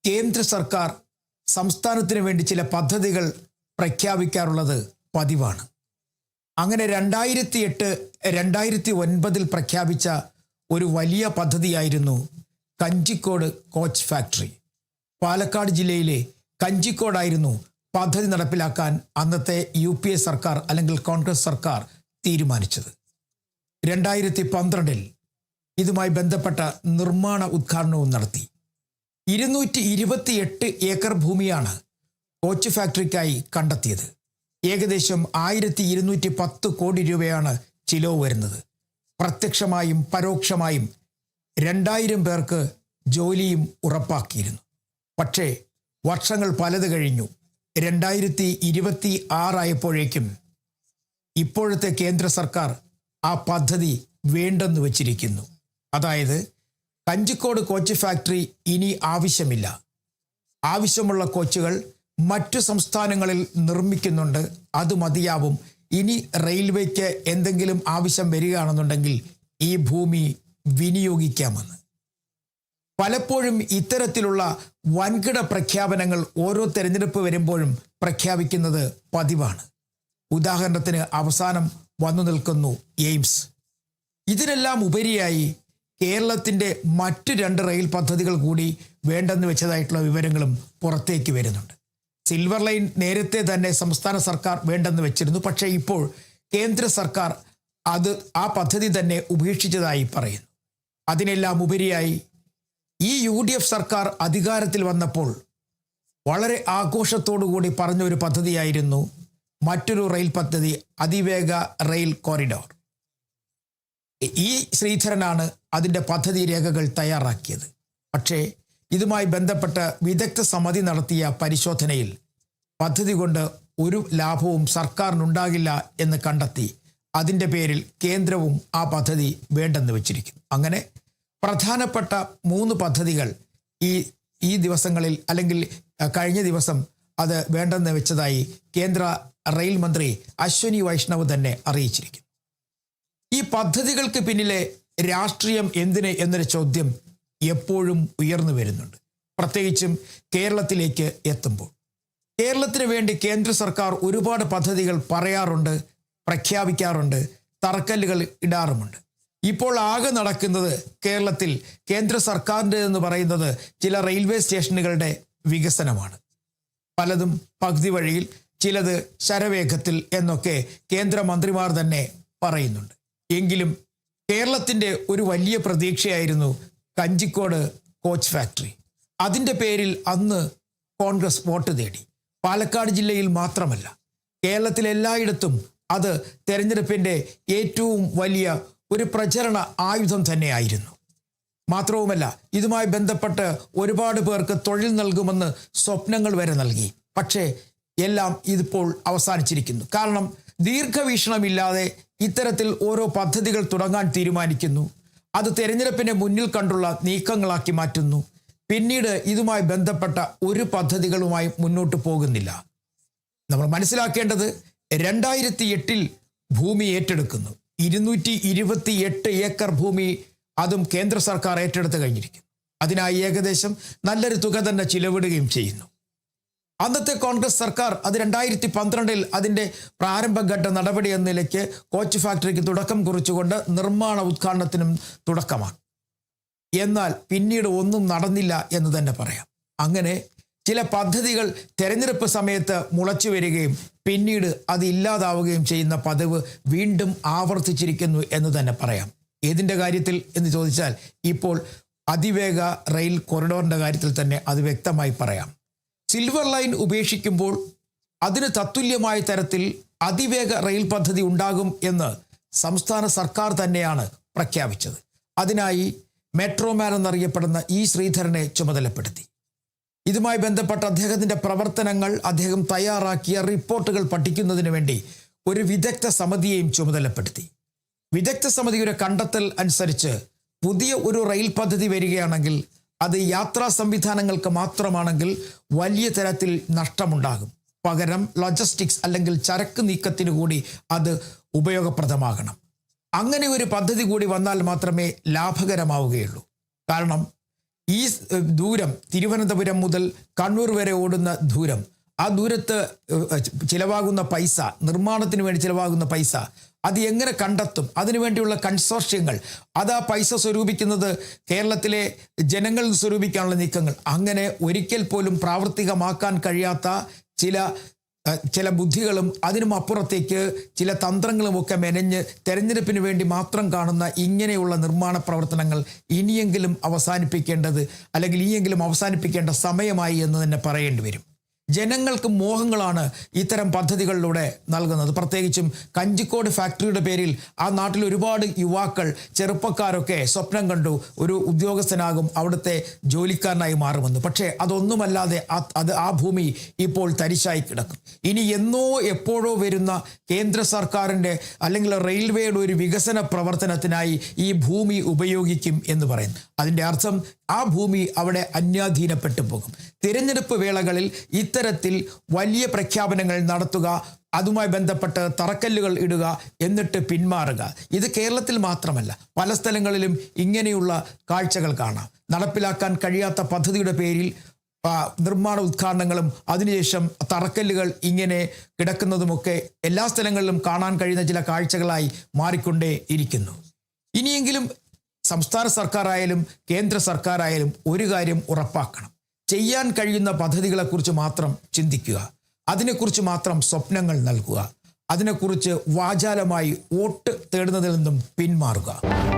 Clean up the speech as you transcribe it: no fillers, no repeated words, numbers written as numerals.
കേന്ദ്ര സർക്കാർ സംസ്ഥാനത്തിന് വേണ്ടി ചില പദ്ധതികൾ പ്രഖ്യാപിക്കാറുള്ളത് പതിവാണ്. അങ്ങനെ 2008, 2009 പ്രഖ്യാപിച്ച ഒരു വലിയ പദ്ധതിയായിരുന്നു കഞ്ചിക്കോട് കോച്ച് ഫാക്ടറി. പാലക്കാട് ജില്ലയിലെ കഞ്ചിക്കോടായിരുന്നു പദ്ധതി നടപ്പിലാക്കാൻ അന്നത്തെ UPA സർക്കാർ അല്ലെങ്കിൽ കോൺഗ്രസ് സർക്കാർ തീരുമാനിച്ചത്. 2012 ഇതുമായി ബന്ധപ്പെട്ട നിർമ്മാണ ഉദ്ഘാടനവും നടത്തി. 228 ഏക്കർ ഭൂമിയാണ് കോച്ച് ഫാക്ടറിക്കായി കണ്ടെത്തിയത്. ഏകദേശം 1210 കോടി രൂപയാണ് ചിലവ് വരുന്നത്. പ്രത്യക്ഷമായും പരോക്ഷമായും 2000 പേർക്ക് ജോലിയും ഉറപ്പാക്കിയിരുന്നു. പക്ഷേ വർഷങ്ങൾ പലത് കഴിഞ്ഞു. 2026 ആയപ്പോഴേക്കും ഇപ്പോഴത്തെ കേന്ദ്ര സർക്കാർ ആ പദ്ധതി വേണ്ടെന്ന് വച്ചിരിക്കുന്നു. അതായത് കഞ്ചിക്കോട് കോച്ച് ഫാക്ടറി ഇനി ആവശ്യമില്ല. ആവശ്യമുള്ള കോച്ചുകൾ മറ്റു സംസ്ഥാനങ്ങളിൽ നിർമ്മിക്കുന്നുണ്ട്, അത് മതിയാവും. ഇനി റെയിൽവേക്ക് എന്തെങ്കിലും ആവശ്യം വരികയാണെന്നുണ്ടെങ്കിൽ ഈ ഭൂമി വിനിയോഗിക്കാമെന്ന്. പലപ്പോഴും ഇത്തരത്തിലുള്ള വൻകിട പ്രഖ്യാപനങ്ങൾ ഓരോ തെരഞ്ഞെടുപ്പ് വരുമ്പോഴും പ്രഖ്യാപിക്കുന്നത് പതിവാണ്. ഉദാഹരണത്തിന് അവസാനം വന്നു നിൽക്കുന്നു എയിംസ്. ഇതിനെല്ലാം ഉപരിയായി കേരളത്തിൻ്റെ മറ്റ് 2 റെയിൽ പദ്ധതികൾ കൂടി വേണ്ടെന്ന് വെച്ചതായിട്ടുള്ള വിവരങ്ങളും പുറത്തേക്ക് വരുന്നുണ്ട്. സിൽവർ ലൈൻ നേരത്തെ തന്നെ സംസ്ഥാന സർക്കാർ വേണ്ടെന്ന് വെച്ചിരുന്നു. പക്ഷേ ഇപ്പോൾ കേന്ദ്ര സർക്കാർ ആ പദ്ധതി തന്നെ ഉപേക്ഷിച്ചതായി പറയുന്നു. അതിനെല്ലാം ഉപരിയായി ഈ UDF സർക്കാർ അധികാരത്തിൽ വന്നപ്പോൾ വളരെ ആഘോഷത്തോടുകൂടി പറഞ്ഞൊരു പദ്ധതിയായിരുന്നു മറ്റൊരു റെയിൽ പദ്ധതി, അതിവേഗ റെയിൽ കോറിഡോർ. ഈ ശ്രീധരനാണ് അതിൻ്റെ പദ്ധതി രേഖകൾ തയ്യാറാക്കിയത്. പക്ഷേ ഇതുമായി ബന്ധപ്പെട്ട വിദഗ്ധ സമിതി നടത്തിയ പരിശോധനയിൽ പദ്ധതി കൊണ്ട് ഒരു ലാഭവും സർക്കാരിനുണ്ടാകില്ല എന്ന് കണ്ടെത്തി. അതിൻ്റെ പേരിൽ കേന്ദ്രവും ആ പദ്ധതി വേണ്ടെന്ന് വെച്ചിരിക്കുന്നു. അങ്ങനെ പ്രധാനപ്പെട്ട 3 പദ്ധതികൾ ഈ ദിവസങ്ങളിൽ അല്ലെങ്കിൽ കഴിഞ്ഞ ദിവസം അത് വേണ്ടെന്ന് വെച്ചതായി കേന്ദ്ര റെയിൽ മന്ത്രി അശ്വനി വൈഷ്ണവ് തന്നെ അറിയിച്ചിരിക്കുന്നു. ഈ പദ്ധതികൾക്ക് പിന്നിലെ രാഷ്ട്രീയം എന്തിന് എന്നൊരു ചോദ്യം എപ്പോഴും ഉയർന്നു വരുന്നുണ്ട്. പ്രത്യേകിച്ചും കേരളത്തിലേക്ക് എത്തുമ്പോൾ കേരളത്തിന് വേണ്ടി കേന്ദ്ര സർക്കാർ ഒരുപാട് പദ്ധതികൾ പറയാറുണ്ട്, പ്രഖ്യാപിക്കാറുണ്ട്, തറക്കല്ലുകൾ ഇടാറുമുണ്ട്. ഇപ്പോൾ ആകെ നടക്കുന്നത് കേരളത്തിൽ കേന്ദ്ര സർക്കാരിൻ്റെ എന്ന് പറയുന്നത് ചില റെയിൽവേ സ്റ്റേഷനുകളുടെ വികസനമാണ്. പലതും പകുതി വഴിയിൽ, ചിലത് ശരവേഗത്തിൽ എന്നൊക്കെ കേന്ദ്രമന്ത്രിമാർ തന്നെ പറയുന്നുണ്ട്. എങ്കിലും കേരളത്തിൻ്റെ ഒരു വലിയ പ്രതീക്ഷയായിരുന്നു കഞ്ചിക്കോട് കോച്ച് ഫാക്ടറി. അതിൻ്റെ പേരിൽ അന്ന് കോൺഗ്രസ് വോട്ട് തേടി. പാലക്കാട് ജില്ലയിൽ മാത്രമല്ല, കേരളത്തിലെല്ലായിടത്തും അത് തെരഞ്ഞെടുപ്പിൻ്റെ ഏറ്റവും വലിയ ഒരു പ്രചരണ ആയുധം തന്നെയായിരുന്നു. മാത്രവുമല്ല, ഇതുമായി ബന്ധപ്പെട്ട് ഒരുപാട് പേർക്ക് തൊഴിൽ നൽകുമെന്ന് സ്വപ്നങ്ങൾ വരെ നൽകി. പക്ഷേ എല്ലാം ഇതിപ്പോൾ അവസാനിച്ചിരിക്കുന്നു. കാരണം ദീർഘവീക്ഷണമില്ലാതെ ഇത്തരത്തിൽ ഓരോ പദ്ധതികൾ തുടങ്ങാൻ തീരുമാനിക്കുന്നു. അത് തെരഞ്ഞെടുപ്പിനെ മുന്നിൽ കണ്ടുള്ള നീക്കങ്ങളാക്കി മാറ്റുന്നു. പിന്നീട് ഇതുമായി ബന്ധപ്പെട്ട ഒരു പദ്ധതികളുമായി മുന്നോട്ട് പോകുന്നില്ല. നമ്മൾ മനസ്സിലാക്കേണ്ടത് 2008 ഭൂമി ഏറ്റെടുക്കുന്നു. 228 ഏക്കർ ഭൂമി, അതും കേന്ദ്ര സർക്കാർ ഏറ്റെടുത്ത് കഴിഞ്ഞിരിക്കുന്നു. അതിനായി ഏകദേശം നല്ലൊരു തുക തന്നെ ചിലവിടുകയും ചെയ്യുന്നു. അന്നത്തെ കോൺഗ്രസ് സർക്കാർ അത് 2012 അതിൻ്റെ പ്രാരംഭഘട്ട നടപടി എന്ന നിലയ്ക്ക് കോച്ച് ഫാക്ടറിക്ക് തുടക്കം കുറിച്ചുകൊണ്ട് നിർമ്മാണ ഉദ്ഘാടനത്തിനും തുടക്കമാണ്. എന്നാൽ പിന്നീട് ഒന്നും നടന്നില്ല എന്ന് തന്നെ പറയാം. അങ്ങനെ ചില പദ്ധതികൾ തെരഞ്ഞെടുപ്പ് സമയത്ത് മുളച്ചു വരികയും പിന്നീട് അത് ഇല്ലാതാവുകയും ചെയ്യുന്ന പതിവ് വീണ്ടും ആവർത്തിച്ചിരിക്കുന്നു എന്ന് തന്നെ പറയാം. ഏതിൻ്റെ കാര്യത്തിൽ എന്ന് ചോദിച്ചാൽ ഇപ്പോൾ അതിവേഗ റെയിൽ കോറിഡോറിൻ്റെ കാര്യത്തിൽ തന്നെ അത് വ്യക്തമായി പറയാം. സിൽവർ ലൈൻ ഉപേക്ഷിക്കുമ്പോൾ അതിന് തത്തുല്യമായ തരത്തിൽ അതിവേഗ റെയിൽ പദ്ധതി ഉണ്ടാകും എന്ന് സംസ്ഥാന സർക്കാർ തന്നെയാണ് പ്രഖ്യാപിച്ചത്. അതിനായി മെട്രോമാൻ എന്നറിയപ്പെടുന്ന ഈ ശ്രീധരനെ ചുമതലപ്പെടുത്തി. ഇതുമായി ബന്ധപ്പെട്ട അദ്ദേഹത്തിൻ്റെ പ്രവർത്തനങ്ങൾ, അദ്ദേഹം തയ്യാറാക്കിയ റിപ്പോർട്ടുകൾ പഠിക്കുന്നതിന് വേണ്ടി ഒരു വിദഗ്ധ സമിതിയെയും ചുമതലപ്പെടുത്തി. വിദഗ്ധ സമിതിയുടെ കണ്ടെത്തൽ അനുസരിച്ച് പുതിയ ഒരു റെയിൽ പദ്ധതി വരികയാണെങ്കിൽ അത് യാത്രാ സംവിധാനങ്ങൾക്ക് മാത്രമാണെങ്കിൽ വലിയ തരത്തിൽ നഷ്ടമുണ്ടാകും. പകരം ലോജിസ്റ്റിക്സ് അല്ലെങ്കിൽ ചരക്ക് നീക്കത്തിന് കൂടി അത് ഉപയോഗപ്രദമാകണം. അങ്ങനെ ഒരു പദ്ധതി കൂടി വന്നാൽ മാത്രമേ ലാഭകരമാവുകയുള്ളൂ. കാരണം ഈ ദൂരം തിരുവനന്തപുരം മുതൽ കണ്ണൂർ വരെ ഓടുന്ന ദൂരം, ആ ദൂരത്ത് ചിലവാകുന്ന പൈസ, നിർമ്മാണത്തിന് വേണ്ടി ചിലവാകുന്ന പൈസ അത് എങ്ങനെ കണ്ടെത്തും? അതിനുവേണ്ടിയുള്ള കൺസോർഷ്യങ്ങൾ, അത് ആ പൈസ സ്വരൂപിക്കുന്നത് കേരളത്തിലെ ജനങ്ങളിൽ സ്വരൂപിക്കാനുള്ള നീക്കങ്ങൾ, അങ്ങനെ ഒരിക്കൽ പോലും പ്രാവർത്തികമാക്കാൻ കഴിയാത്ത ചില ബുദ്ധികളും അതിനും അപ്പുറത്തേക്ക് ചില തന്ത്രങ്ങളുമൊക്കെ മെനഞ്ഞ് തെരഞ്ഞെടുപ്പിന് വേണ്ടി മാത്രം കാണുന്ന ഇങ്ങനെയുള്ള നിർമ്മാണ പ്രവർത്തനങ്ങൾ ഇനിയെങ്കിലും അവസാനിപ്പിക്കേണ്ടത്, അല്ലെങ്കിൽ ഇനിയെങ്കിലും അവസാനിപ്പിക്കേണ്ട സമയമായി എന്ന് തന്നെ പറയേണ്ടി വരും. ജനങ്ങൾക്ക് മോഹങ്ങളാണ് ഇത്തരം പദ്ധതികളിലൂടെ നൽകുന്നത്. പ്രത്യേകിച്ചും കഞ്ചിക്കോട് ഫാക്ടറിയുടെ പേരിൽ ആ നാട്ടിൽ ഒരുപാട് യുവാക്കൾ, ചെറുപ്പക്കാരൊക്കെ സ്വപ്നം കണ്ടു ഒരു ഉദ്യോഗസ്ഥനാകും, അവിടുത്തെ ജോലിക്കാരനായി മാറുമെന്ന്. പക്ഷേ അതൊന്നുമല്ലാതെ ആ ഭൂമി ഇപ്പോൾ തരിശായി കിടക്കും. ഇനി എന്നോ എപ്പോഴോ വരുന്ന കേന്ദ്ര സർക്കാരിൻ്റെ അല്ലെങ്കിൽ റെയിൽവേയുടെ ഒരു വികസന പ്രവർത്തനത്തിനായി ഈ ഭൂമി ഉപയോഗിക്കും എന്ന് പറയുന്നു. അതിൻ്റെ അർത്ഥം ആ ഭൂമി അവിടെ അന്യാധീനപ്പെട്ടു പോകും. തിരഞ്ഞെടുപ്പ് വേളകളിൽ ഇത്തരത്തിൽ വലിയ പ്രഖ്യാപനങ്ങൾ നടത്തുക, അതുമായി ബന്ധപ്പെട്ട് തറക്കല്ലുകൾ ഇടുക, എന്നിട്ട് പിന്മാറുക. ഇത് കേരളത്തിൽ മാത്രമല്ല, പല സ്ഥലങ്ങളിലും ഇങ്ങനെയുള്ള കാഴ്ചകൾ കാണാം. നടപ്പിലാക്കാൻ കഴിയാത്ത പദ്ധതിയുടെ പേരിൽ നിർമ്മാണ ഉദ്ഘാടനങ്ങളും അതിനുശേഷം തറക്കല്ലുകൾ ഇങ്ങനെ കിടക്കുന്നതുമൊക്കെ എല്ലാ സ്ഥലങ്ങളിലും കാണാൻ കഴിയുന്ന ചില കാഴ്ചകളായി മാറിക്കൊണ്ടേ ഇരിക്കുന്നു. ഇനിയെങ്കിലും സംസ്ഥാന സർക്കാരായാലും കേന്ദ്ര സർക്കാരായാലും ഒരു കാര്യം ഉറപ്പാക്കണം: ചെയ്യാൻ കഴിയുന്ന പദ്ധതികളെക്കുറിച്ച് മാത്രം ചിന്തിക്കുക, അതിനെക്കുറിച്ച് മാത്രം സ്വപ്നങ്ങൾ നൽകുക, അതിനെക്കുറിച്ച് വാചാലമായി വോട്ട് തേടുന്നതിൽ നിന്നും പിന്മാറുക.